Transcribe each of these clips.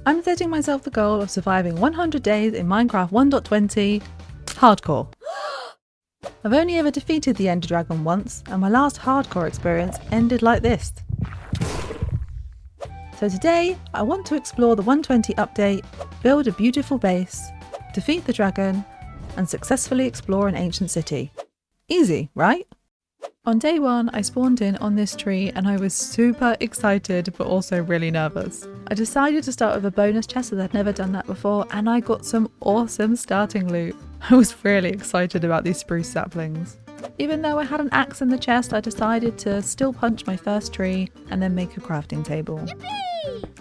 I'm setting myself the goal of surviving 100 days in Minecraft 1.20 hardcore. I've only ever defeated the Ender Dragon once, and my last hardcore experience ended like this. So today, I want to explore the 120 update, build a beautiful base, defeat the dragon, and successfully explore an ancient city. Easy, right? On day 1, I spawned in on this tree and I was super excited but also really nervous. I decided to start with a bonus chest as I'd never done that before, and I got some awesome starting loot. I was really excited about these spruce saplings. Even though I had an axe in the chest, I decided to still punch my first tree and then make a crafting table. Yippee!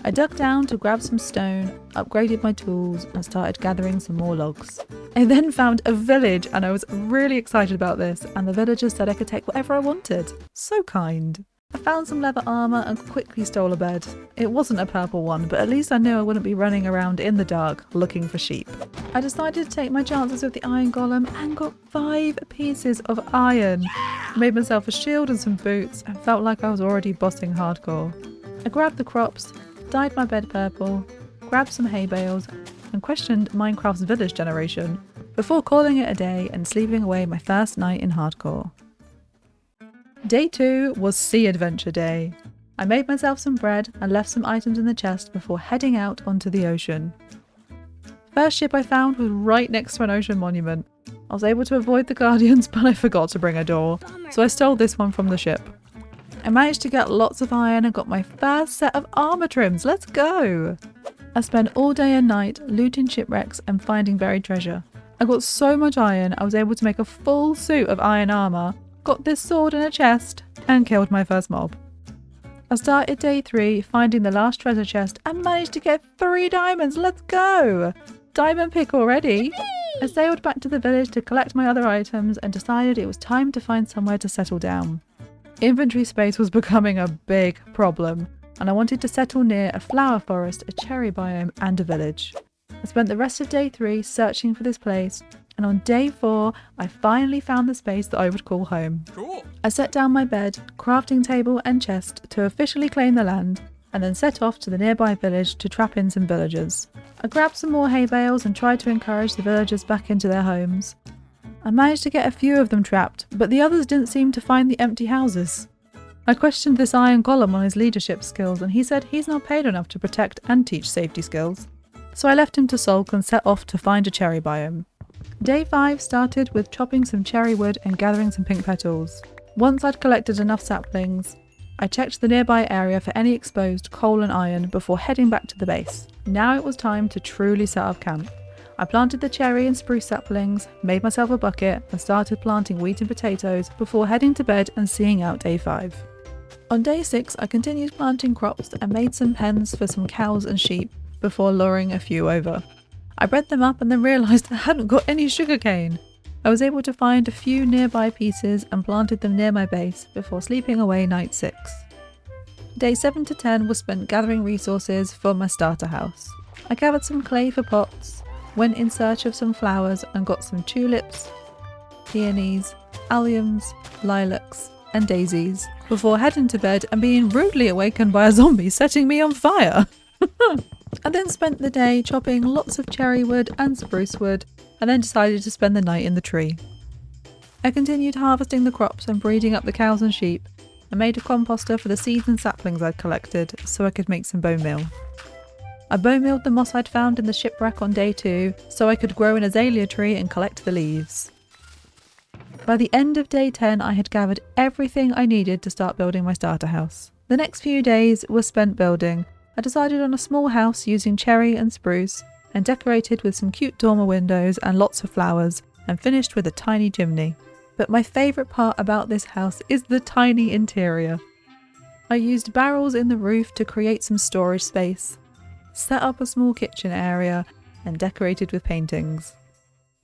I dug down to grab some stone, upgraded my tools and started gathering some more logs. I then found a village and I was really excited about this, and the villagers said I could take whatever I wanted. So kind. I found some leather armour and quickly stole a bed. It wasn't a purple one, but at least I knew I wouldn't be running around in the dark looking for sheep. I decided to take my chances with the iron golem and got 5 pieces of iron. I made myself a shield and some boots and felt like I was already bossing hardcore. I grabbed the crops, dyed my bed purple, grabbed some hay bales and questioned Minecraft's village generation before calling it a day and sleeping away my first night in hardcore. Day 2 was Sea Adventure Day. I made myself some bread and left some items in the chest before heading out onto the ocean. First ship I found was right next to an ocean monument. I was able to avoid the guardians, but I forgot to bring a door, so I stole this one from the ship. I managed to get lots of iron and got my first set of armor trims. Let's go! I spent all day and night looting shipwrecks and finding buried treasure. I got so much iron I was able to make a full suit of iron armor, got this sword and a chest, and killed my first mob. I started day 3 finding the last treasure chest and managed to get 3 diamonds. Let's go! Diamond pick already! I sailed back to the village to collect my other items and decided it was time to find somewhere to settle down. Inventory space was becoming a big problem, and I wanted to settle near a flower forest, a cherry biome, and a village. I spent the rest of day 3 searching for this place, and on day 4 I finally found the space that I would call home. Cool. I set down my bed, crafting table and chest to officially claim the land, and then set off to the nearby village to trap in some villagers. I grabbed some more hay bales and tried to encourage the villagers back into their homes. I managed to get a few of them trapped, but the others didn't seem to find the empty houses. I questioned this iron golem on his leadership skills, and he said he's not paid enough to protect and teach safety skills. So I left him to sulk and set off to find a cherry biome. Day 5 started with chopping some cherry wood and gathering some pink petals. Once I'd collected enough saplings, I checked the nearby area for any exposed coal and iron before heading back to the base. Now it was time to truly set up camp. I planted the cherry and spruce saplings, made myself a bucket and started planting wheat and potatoes before heading to bed and seeing out day 5. On day 6 I continued planting crops and made some pens for some cows and sheep before luring a few over. I bred them up and then realised I hadn't got any sugarcane. I was able to find a few nearby pieces and planted them near my base before sleeping away night 6. Day 7 to 10 was spent gathering resources for my starter house. I gathered some clay for pots, went in search of some flowers and got some tulips, peonies, alliums, lilacs and daisies before heading to bed and being rudely awakened by a zombie setting me on fire. I then spent the day chopping lots of cherry wood and spruce wood and then decided to spend the night in the tree. I continued harvesting the crops and breeding up the cows and sheep and made a composter for the seeds and saplings I'd collected so I could make some bone meal. I bone mealed the moss I'd found in the shipwreck on day 2 so I could grow an azalea tree and collect the leaves. By the end of day 10 I had gathered everything I needed to start building my starter house. The next few days were spent building. I decided on a small house using cherry and spruce and decorated with some cute dormer windows and lots of flowers and finished with a tiny chimney. But my favourite part about this house is the tiny interior. I used barrels in the roof to create some storage space, set up a small kitchen area and decorated with paintings.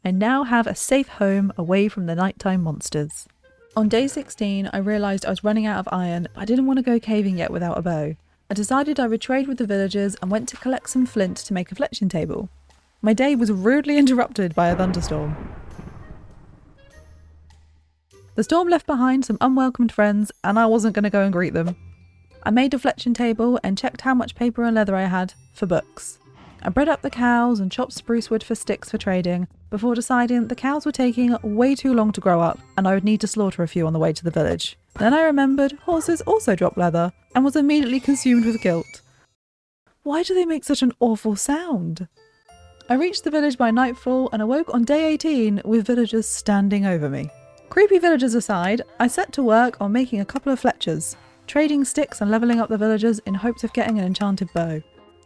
I now have a safe home away from the nighttime monsters. On day 16 I realised I was running out of iron, but I didn't want to go caving yet without a bow. I decided I would trade with the villagers and went to collect some flint to make a fletching table. My day was rudely interrupted by a thunderstorm. The storm left behind some unwelcomed friends and I wasn't going to go and greet them. I made a fletching table and checked how much paper and leather I had for books. I bred up the cows and chopped spruce wood for sticks for trading before deciding the cows were taking way too long to grow up and I would need to slaughter a few on the way to the village. Then I remembered horses also drop leather and was immediately consumed with guilt. Why do they make such an awful sound? I reached the village by nightfall and awoke on day 18 with villagers standing over me. Creepy villagers aside, I set to work on making a couple of fletchers, trading sticks and levelling up the villagers in hopes of getting an enchanted bow.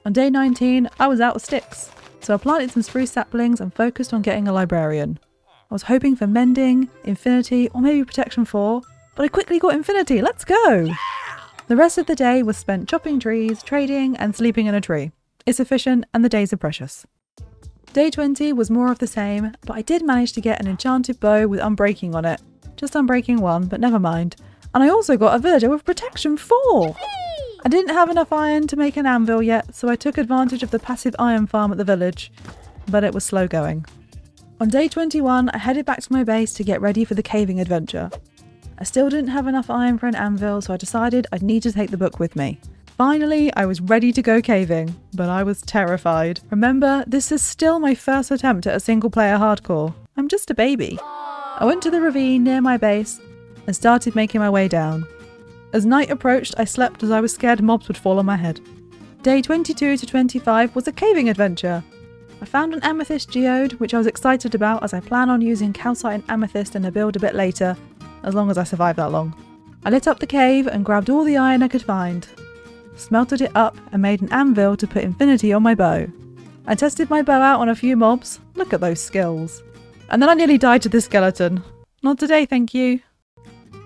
On day 19, I was out of sticks, so I planted some spruce saplings and focused on getting a librarian. I was hoping for mending, infinity, or maybe protection 4, but I quickly got infinity, let's go! The rest of the day was spent chopping trees, trading, and sleeping in a tree. It's efficient and the days are precious. Day 20 was more of the same, but I did manage to get an enchanted bow with unbreaking on it. Just unbreaking 1, but never mind. And I also got a villager with protection 4! I didn't have enough iron to make an anvil yet, so I took advantage of the passive iron farm at the village, but it was slow going. On day 21, I headed back to my base to get ready for the caving adventure. I still didn't have enough iron for an anvil, so I decided I'd need to take the book with me. Finally, I was ready to go caving, but I was terrified. Remember, this is still my first attempt at a single-player hardcore. I'm just a baby. I went to the ravine near my base and started making my way down. As night approached, I slept as I was scared mobs would fall on my head. Day 22 to 25 was a caving adventure. I found an amethyst geode, which I was excited about as I plan on using calcite and amethyst in a build a bit later, as long as I survive that long. I lit up the cave and grabbed all the iron I could find, smelted it up and made an anvil to put infinity on my bow. I tested my bow out on a few mobs, look at those skills. And then I nearly died to this skeleton. Not today, thank you.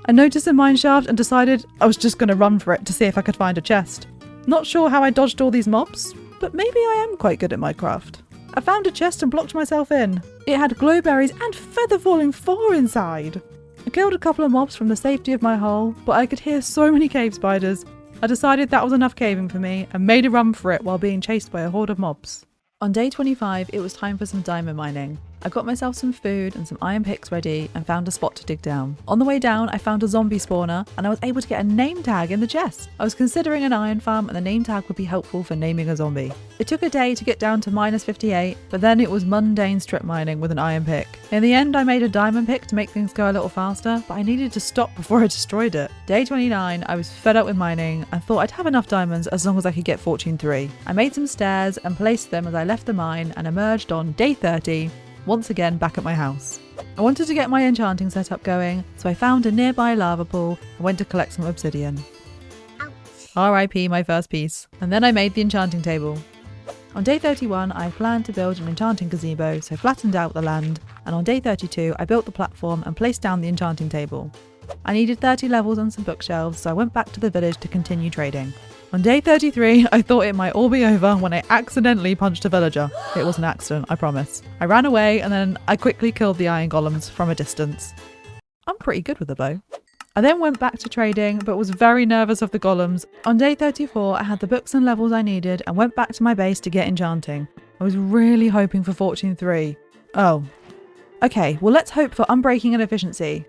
I noticed a mineshaft and decided I was just going to run for it to see if I could find a chest. Not sure how I dodged all these mobs, but maybe I am quite good at Minecraft. I found a chest and blocked myself in. It had glowberries and feather falling 4 inside. I killed a couple of mobs from the safety of my hole, but I could hear so many cave spiders. I decided that was enough caving for me and made a run for it while being chased by a horde of mobs. On day 25, it was time for some diamond mining. I got myself some food and some iron picks ready and found a spot to dig down. On the way down, I found a zombie spawner and I was able to get a name tag in the chest. I was considering an iron farm and the name tag would be helpful for naming a zombie. It took a day to get down to -58, but then it was mundane strip mining with an iron pick. In the end, I made a diamond pick to make things go a little faster, but I needed to stop before I destroyed it. Day 29, I was fed up with mining and thought I'd have enough diamonds as long as I could get fortune 3. I made some stairs and placed them as I left the mine and emerged on day 30, once again back at my house. I wanted to get my enchanting setup going, so I found a nearby lava pool and went to collect some obsidian. RIP my first piece. And then I made the enchanting table. On day 31, I planned to build an enchanting gazebo, so I flattened out the land, and on day 32, I built the platform and placed down the enchanting table. I needed 30 levels and some bookshelves, so I went back to the village to continue trading. On day 33, I thought it might all be over when I accidentally punched a villager. It was an accident, I promise. I ran away and then I quickly killed the iron golems from a distance. I'm pretty good with a bow. I then went back to trading, but was very nervous of the golems. On day 34, I had the books and levels I needed and went back to my base to get enchanting. I was really hoping for fortune 3. Oh. Okay, well let's hope for unbreaking and efficiency.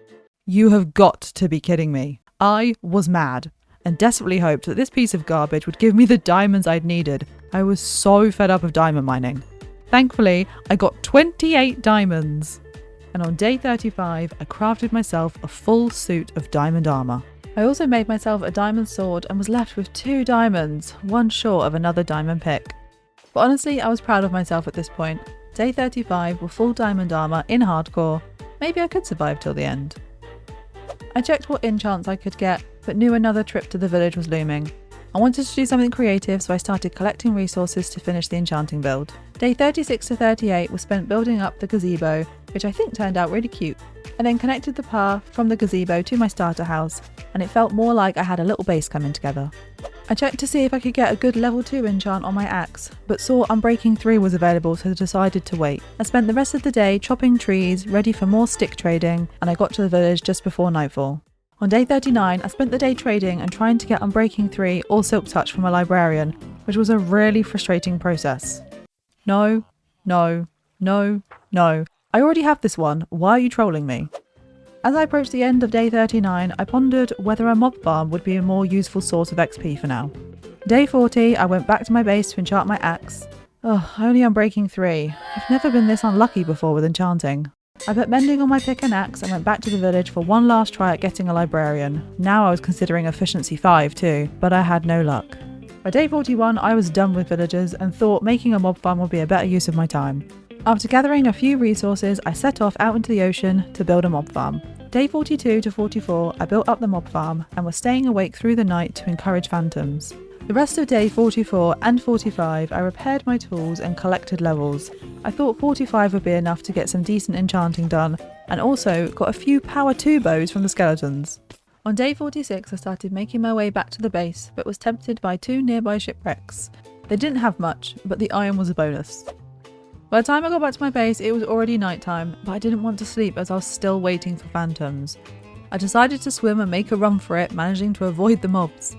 You have got to be kidding me. I was mad and desperately hoped that this piece of garbage would give me the diamonds I'd needed. I was so fed up of diamond mining. Thankfully, I got 28 diamonds. And on day 35, I crafted myself a full suit of diamond armour. I also made myself a diamond sword and was left with 2 diamonds, one short of another diamond pick. But honestly, I was proud of myself at this point. Day 35 with full diamond armour in hardcore. Maybe I could survive till the end. I checked what enchants I could get, but knew another trip to the village was looming. I wanted to do something creative, so I started collecting resources to finish the enchanting build. Day 36 to 38 was spent building up the gazebo, which I think turned out really cute. I then connected the path from the gazebo to my starter house, and it felt more like I had a little base coming together. I checked to see if I could get a good level 2 enchant on my axe, but saw Unbreaking 3 was available, so decided to wait. I spent the rest of the day chopping trees, ready for more stick trading, and I got to the village just before nightfall. On day 39, I spent the day trading and trying to get Unbreaking 3 or Silk Touch from a librarian, which was a really frustrating process. No, no, no, no. I already have this one, why are you trolling me? As I approached the end of day 39, I pondered whether a mob farm would be a more useful source of XP for now. Day 40, I went back to my base to enchant my axe. Oh, I only am breaking 3. I've never been this unlucky before with enchanting. I put mending on my pick and axe and went back to the village for one last try at getting a librarian. Now I was considering efficiency 5 too, but I had no luck. By day 41 I was done with villagers and thought making a mob farm would be a better use of my time. After gathering a few resources, I set off out into the ocean to build a mob farm. Day 42 to 44 I built up the mob farm and was staying awake through the night to encourage phantoms. The rest of day 44 and 45 I repaired my tools and collected levels. I thought 45 would be enough to get some decent enchanting done, and also got a few power 2 bows from the skeletons. On day 46 I started making my way back to the base, but was tempted by 2 nearby shipwrecks. They didn't have much, but the iron was a bonus. By the time I got back to my base it was already night time, but I didn't want to sleep as I was still waiting for phantoms. I decided to swim and make a run for it, managing to avoid the mobs.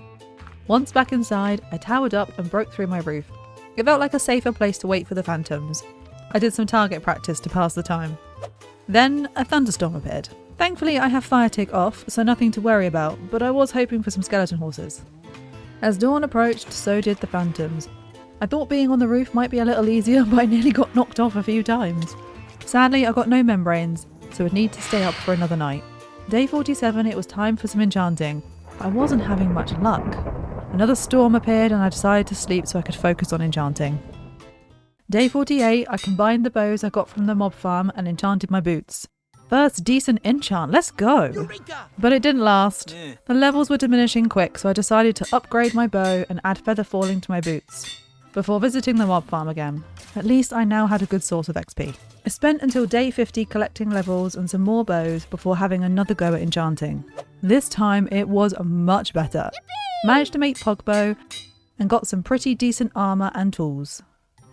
Once back inside, I towered up and broke through my roof. It felt like a safer place to wait for the phantoms. I did some target practice to pass the time. Then a thunderstorm appeared. Thankfully I have fire tick off, so nothing to worry about, but I was hoping for some skeleton horses. As dawn approached, so did the phantoms. I thought being on the roof might be a little easier, but I nearly got knocked off a few times. Sadly I got no membranes, so would need to stay up for another night. Day 47 it was time for some enchanting. I wasn't having much luck. Another storm appeared and I decided to sleep so I could focus on enchanting. Day 48 I combined the bows I got from the mob farm and enchanted my boots. First decent enchant, let's go! Eureka! But it didn't last. The levels were diminishing quick, so I decided to upgrade my bow and add feather falling to my boots before visiting the mob farm again. At least I now had a good source of XP. I spent until day 50 collecting levels and some more bows before having another go at enchanting. This time it was much better. Managed to make Pogbow and got some pretty decent armour and tools.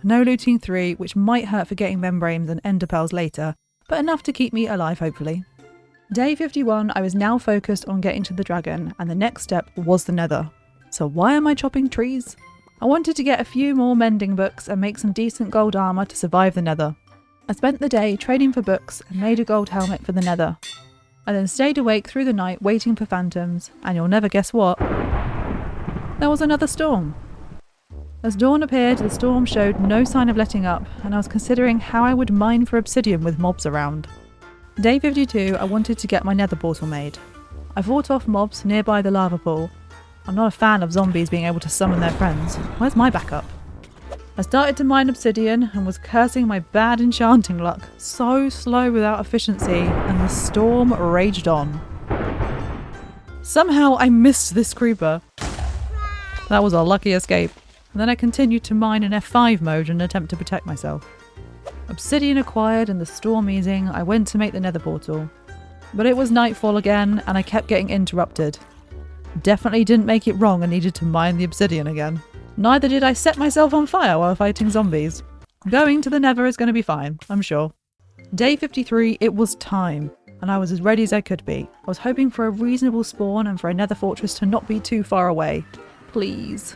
No looting 3, which might hurt for getting membranes and ender pearls later, but enough to keep me alive hopefully. Day 51 I was now focused on getting to the dragon, and the next step was the Nether. So why am I chopping trees? I wanted to get a few more mending books and make some decent gold armour to survive the Nether. I spent the day trading for books and made a gold helmet for the Nether. I then stayed awake through the night waiting for phantoms, and you'll never guess what. There was another storm. As dawn appeared, the storm showed no sign of letting up, and I was considering how I would mine for obsidian with mobs around. Day 52, I wanted to get my nether portal made. I fought off mobs nearby the lava pool. I'm not a fan of zombies being able to summon their friends. Where's my backup? I started to mine obsidian and was cursing my bad enchanting luck. So slow without efficiency, and the storm raged on. Somehow I missed this creeper. That was a lucky escape. And then I continued to mine in F5 mode in an attempt to protect myself. Obsidian acquired and the storm easing, I went to make the nether portal. But it was nightfall again and I kept getting interrupted. Definitely didn't make it wrong and needed to mine the obsidian again. Neither did I set myself on fire while fighting zombies. Going to the Nether is going to be fine, I'm sure. Day 53, it was time, and I was as ready as I could be. I was hoping for a reasonable spawn and for a nether fortress to not be too far away. Please.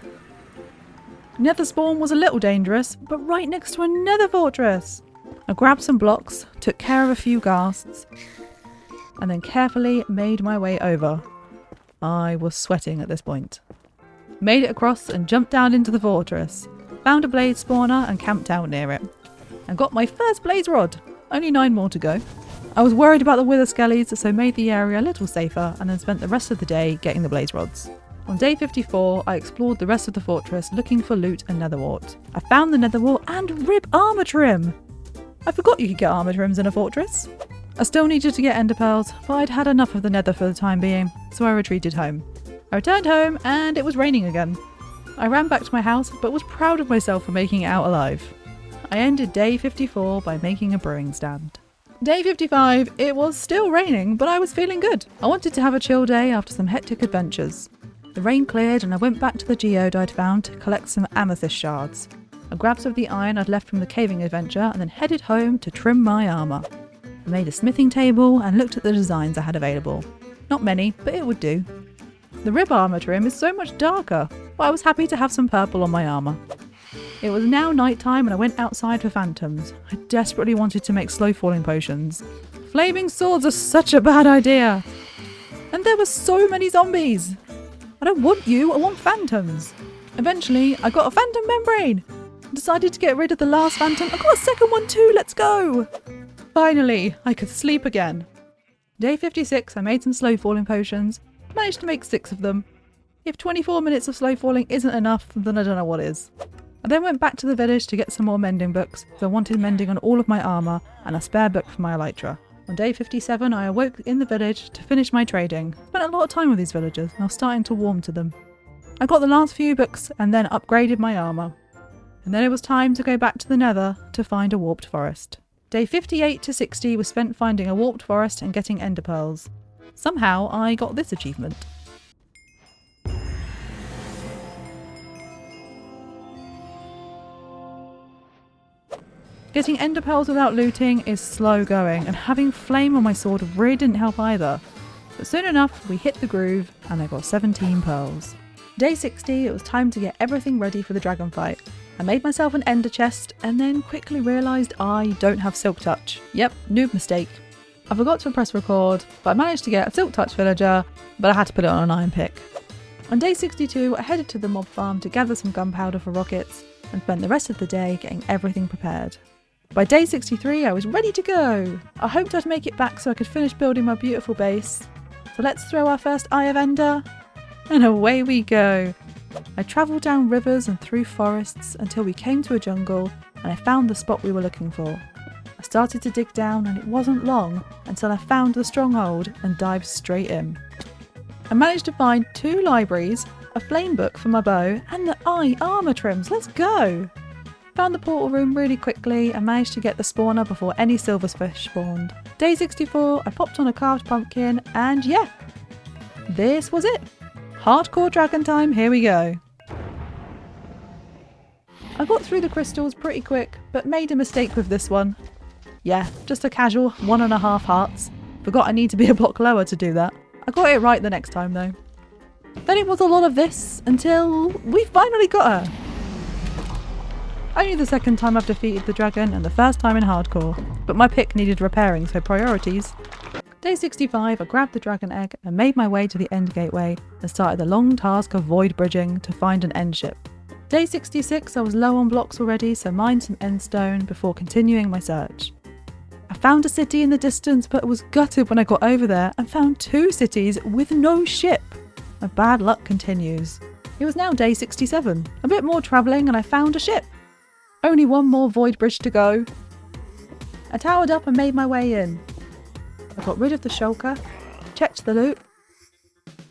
Nether spawn was a little dangerous, but right next to a nether fortress. I grabbed some blocks, took care of a few ghasts, and then carefully made my way over. I was sweating at this point. Made it across and jumped down into the fortress. Found a blaze spawner and camped out near it. And got my first blaze rod. Only 9 more to go. I was worried about the wither skellies, so made the area a little safer and then spent the rest of the day getting the blaze rods. On day 54, I explored the rest of the fortress looking for loot and nether wart. I found the nether wart and rib armor trim! I forgot you could get armor trims in a fortress. I still needed to get ender pearls, but I'd had enough of the nether for the time being, so I retreated home. I returned home and it was raining again. I ran back to my house but was proud of myself for making it out alive. I ended day 54 by making a brewing stand. Day 55, it was still raining, but I was feeling good. I wanted to have a chill day after some hectic adventures. The rain cleared and I went back to the geode I'd found to collect some amethyst shards. I grabbed some of the iron I'd left from the caving adventure and then headed home to trim my armour. I made a smithing table and looked at the designs I had available. Not many, but it would do. The rib armour trim is so much darker, but I was happy to have some purple on my armour. It was now night time and I went outside for phantoms. I desperately wanted to make slow falling potions. Flaming swords are such a bad idea! And there were so many zombies! I don't want you, I want phantoms! Eventually, I got a phantom membrane! Decided to get rid of the last phantom. I got a second one too, let's go! Finally, I could sleep again. Day 56, I made some slow falling potions. Managed to make 6 of them. If 24 minutes of slow falling isn't enough, then I don't know what is. I then went back to the village to get some more mending books, so I wanted mending on all of my armour and a spare book for my elytra. On day 57, I awoke in the village to finish my trading. Spent a lot of time with these villagers, and I was starting to warm to them. I got the last few books and then upgraded my armour. And then it was time to go back to the Nether to find a warped forest. Day 58 to 60 was spent finding a warped forest and getting ender pearls. Somehow I got this achievement. Getting ender pearls without looting is slow going, and having flame on my sword really didn't help either. But soon enough we hit the groove and I got 17 pearls. Day 60, it was time to get everything ready for the dragon fight. I made myself an ender chest and then quickly realised I don't have silk touch. Yep, noob mistake. I forgot to press record, but I managed to get a silk touch villager, but I had to put it on an iron pick. On day 62, I headed to the mob farm to gather some gunpowder for rockets and spent the rest of the day getting everything prepared. By day 63, I was ready to go. I hoped I'd make it back so I could finish building my beautiful base. So let's throw our first Eye of Ender, and away we go. I travelled down rivers and through forests until we came to a jungle and I found the spot we were looking for. I started to dig down and it wasn't long until I found the stronghold and dived straight in. I managed to find 2 libraries, a flame book for my bow and the eye armour trims. Let's go! Found the portal room really quickly and managed to get the spawner before any silverfish spawned. Day 64, I popped on a carved pumpkin and yeah, this was it. Hardcore dragon time, here we go. I got through the crystals pretty quick, but made a mistake with this one. Yeah, just a casual 1.5 hearts. Forgot I need to be a block lower to do that. I got it right the next time though. Then it was a lot of this until we finally got her. Only the second time I've defeated the dragon and the first time in hardcore, but my pick needed repairing, so priorities. Day 65, I grabbed the dragon egg and made my way to the end gateway and started the long task of void bridging to find an end ship. Day 66, I was low on blocks already, so mined some end stone before continuing my search. I found a city in the distance, but was gutted when I got over there and found 2 cities with no ship. My bad luck continues. It was now day 67, a bit more travelling and I found a ship. Only one more void bridge to go. I towered up and made my way in. I got rid of the shulker, checked the loot.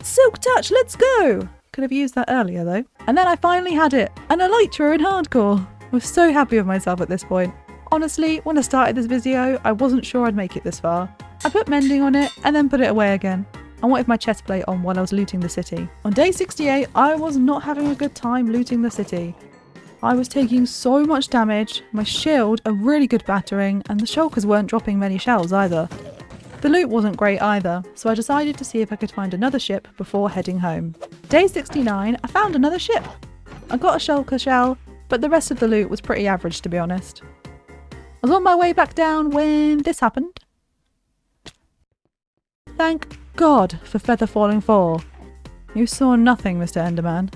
Silk touch, let's go! Could have used that earlier though. And then I finally had it, an elytra in hardcore. I was so happy with myself at this point. Honestly, when I started this video, I wasn't sure I'd make it this far. I put mending on it and then put it away again. I wanted my chest plate on while I was looting the city. On day 68, I was not having a good time looting the city. I was taking so much damage, my shield a really good battering, and the shulkers weren't dropping many shells either. The loot wasn't great either, so I decided to see if I could find another ship before heading home. Day 69, I found another ship. I got a shulker shell, but the rest of the loot was pretty average to be honest. I was on my way back down when this happened. Thank God for Feather Falling 4. You saw nothing, Mr. Enderman.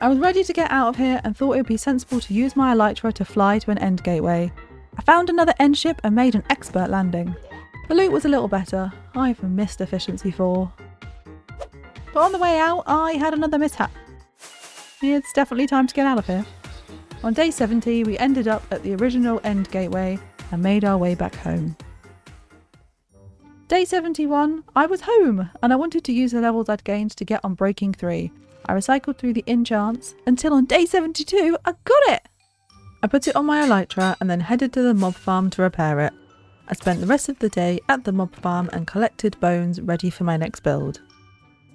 I was ready to get out of here and thought it would be sensible to use my elytra to fly to an end gateway. I found another end ship and made an expert landing. The loot was a little better. I've missed efficiency 4. But on the way out, I had another mishap. It's definitely time to get out of here. On day 70, we ended up at the original end gateway and made our way back home. Day 71, I was home and I wanted to use the levels I'd gained to get on Breaking 3. I recycled through the enchants until on day 72 I got it! I put it on my elytra and then headed to the mob farm to repair it. I spent the rest of the day at the mob farm and collected bones ready for my next build.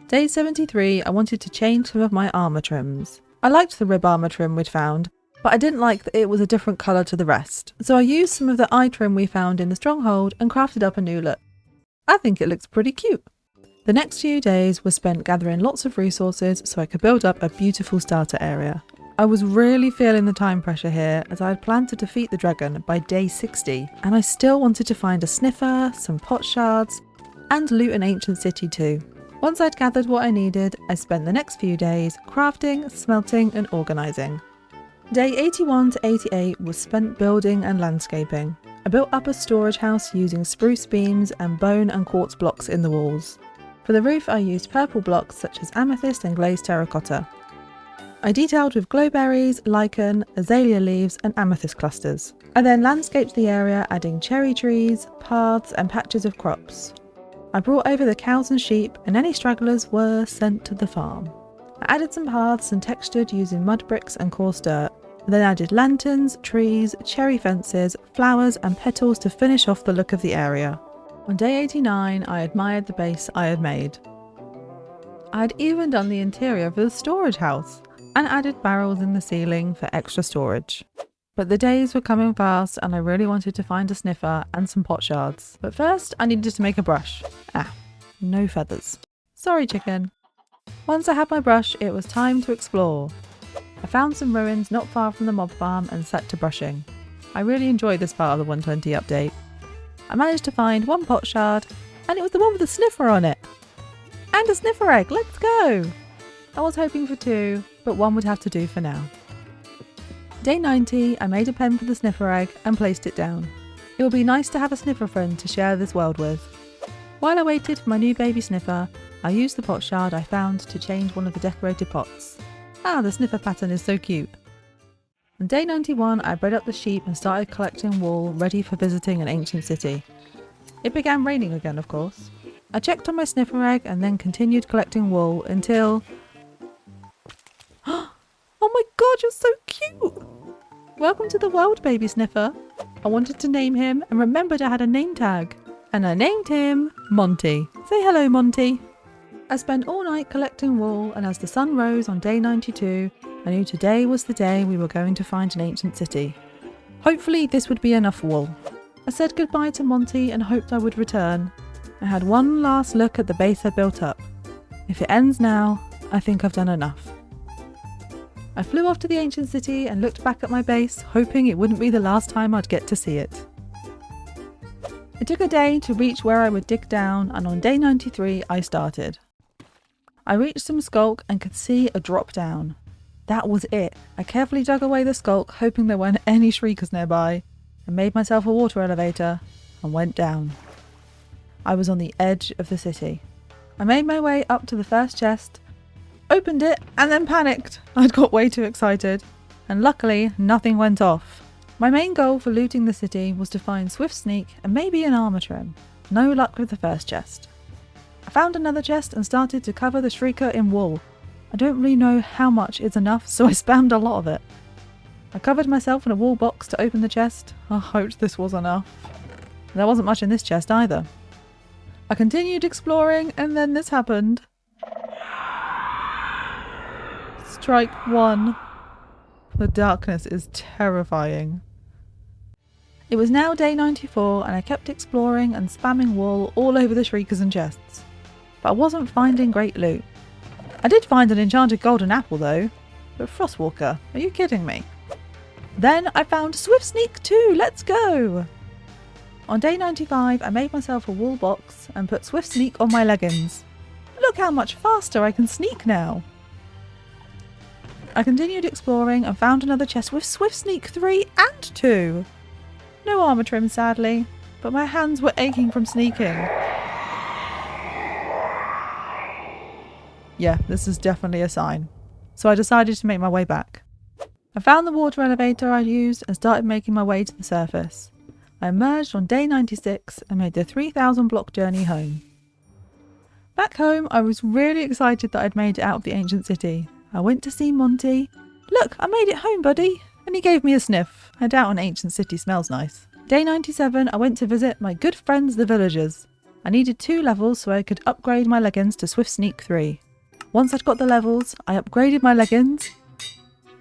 Day 73, I wanted to change some of my armour trims. I liked the rib armour trim we'd found, but I didn't like that it was a different colour to the rest, so I used some of the eye trim we found in the stronghold and crafted up a new look. I think it looks pretty cute. The next few days were spent gathering lots of resources so I could build up a beautiful starter area. I was really feeling the time pressure here as I had planned to defeat the dragon by day 60 and I still wanted to find a sniffer, some pot shards and loot an ancient city too. Once I'd gathered what I needed, I spent the next few days crafting, smelting and organising. Day 81 to 88 was spent building and landscaping. I built up a storage house using spruce beams and bone and quartz blocks in the walls. For the roof I used purple blocks such as amethyst and glazed terracotta. I detailed with glowberries, lichen, azalea leaves and amethyst clusters. I then landscaped the area adding cherry trees, paths and patches of crops. I brought over the cows and sheep and any stragglers were sent to the farm. I added some paths and textured using mud bricks and coarse dirt. I then added lanterns, trees, cherry fences, flowers and petals to finish off the look of the area. On day 89 I admired the base I had made. I had even done the interior for the storage house and added barrels in the ceiling for extra storage. But the days were coming fast and I really wanted to find a sniffer and some pot shards. But first I needed to make a brush. No feathers. Sorry chicken. Once I had my brush it was time to explore. I found some ruins not far from the mob farm and set to brushing. I really enjoyed this part of the 120 update. I managed to find one pot shard and it was the one with the sniffer on it. And a sniffer egg, let's go! I was hoping for two, but one would have to do for now. Day 90, I made a pen for the sniffer egg and placed it down. It would be nice to have a sniffer friend to share this world with. While I waited for my new baby sniffer, I used the pot shard I found to change one of the decorated pots. The sniffer pattern is so cute. On day 91, I bred up the sheep and started collecting wool ready for visiting an ancient city. It began raining again, of course. I checked on my sniffer egg and then continued collecting wool until... Oh my god, you're so cute! Welcome to the world, baby sniffer. I wanted to name him and remembered I had a name tag. And I named him Monty. Say hello, Monty. I spent all night collecting wool and as the sun rose on day 92, I knew today was the day we were going to find an ancient city. Hopefully this would be enough wool. I said goodbye to Monty and hoped I would return. I had one last look at the base I built up. If it ends now, I think I've done enough. I flew off to the ancient city and looked back at my base, hoping it wouldn't be the last time I'd get to see it. It took a day to reach where I would dig down, and on day 93 I started. I reached some skulk and could see a drop down. That was it. I carefully dug away the skulk, hoping there weren't any shriekers nearby, and made myself a water elevator and went down. I was on the edge of the city. I made my way up to the first chest, opened it and then panicked. I'd got way too excited, and luckily nothing went off. My main goal for looting the city was to find Swift Sneak and maybe an armor trim. No luck with the first chest. I found another chest and started to cover the shrieker in wool. I don't really know how much is enough, so I spammed a lot of it. I covered myself in a wool box to open the chest. I hoped this was enough. There wasn't much in this chest either. I continued exploring and then this happened. Strike one. The darkness is terrifying. It was now day 94 and I kept exploring and spamming wool all over the shriekers and chests. But I wasn't finding great loot. I did find an enchanted golden apple though. But Frostwalker, are you kidding me? Then I found Swift Sneak too, let's go! On day 95 I made myself a wool box and put Swift Sneak on my leggings. Look how much faster I can sneak now! I continued exploring and found another chest with Swift Sneak 3 and 2. No armor trim sadly, but my hands were aching from sneaking. Yeah, this is definitely a sign. So I decided to make my way back. I found the water elevator I used and started making my way to the surface. I emerged on day 96 and made the 3,000 block journey home. Back home, I was really excited that I'd made it out of the ancient city. I went to see Monty. Look, I made it home, buddy! And he gave me a sniff. I doubt an ancient city smells nice. Day 97, I went to visit my good friends the villagers. I needed 2 levels so I could upgrade my leggings to Swift Sneak 3. Once I'd got the levels, I upgraded my leggings.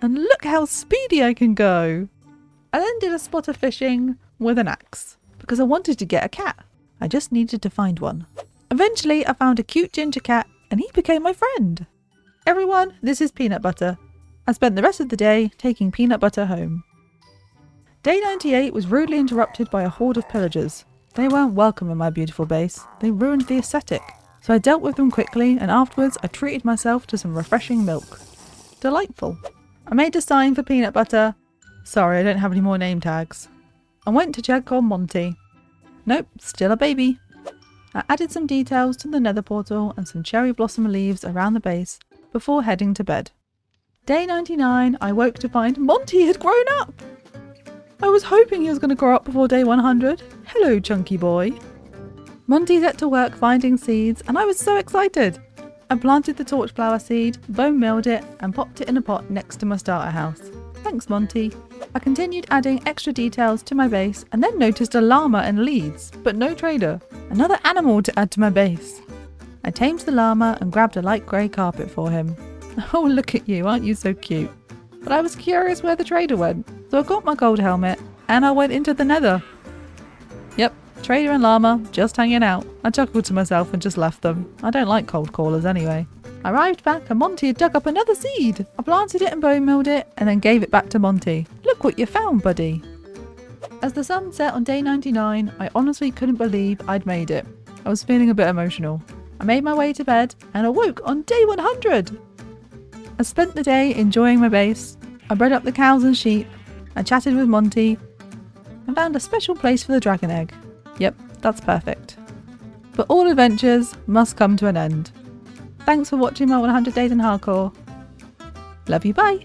And look how speedy I can go! I then did a spot of fishing with an axe, because I wanted to get a cat. I just needed to find one. Eventually, I found a cute ginger cat and he became my friend. Everyone, this is Peanut Butter. I spent the rest of the day taking Peanut Butter home. Day 98 was rudely interrupted by a horde of pillagers. They weren't welcome in my beautiful base. They ruined the aesthetic. So I dealt with them quickly and afterwards I treated myself to some refreshing milk. Delightful. I made a sign for peanut butter. Sorry, I don't have any more name tags. I went to check on Monty. Nope, still a baby. I added some details to the nether portal and some cherry blossom leaves around the base before heading to bed. Day 99, I woke to find Monty had grown up. I was hoping he was going to grow up before day 100. Hello, chunky boy. Monty set to work finding seeds and I was so excited. I planted the torchflower seed, bone milled it and popped it in a pot next to my starter house. Thanks, Monty. I continued adding extra details to my base and then noticed a llama and leads, but no trader. Another animal to add to my base. I tamed the llama and grabbed a light grey carpet for him. Oh, look at you, aren't you so cute? But I was curious where the trader went, so I got my gold helmet and I went into the nether. Yep, trader and llama just hanging out. I chuckled to myself and just left them. I don't like cold callers anyway. I arrived back and Monty had dug up another seed. I planted it and bone milled it and then gave it back to Monty. Look what you found, buddy. As the sun set on day 99, I honestly couldn't believe I'd made it. I was feeling a bit emotional. I made my way to bed and awoke on day 100. I spent the day enjoying my base. I bred up the cows and sheep. I chatted with Monty and found a special place for the dragon egg. Yep, that's perfect. But all adventures must come to an end. Thanks for watching my 100 Days in Hardcore. Love you, bye!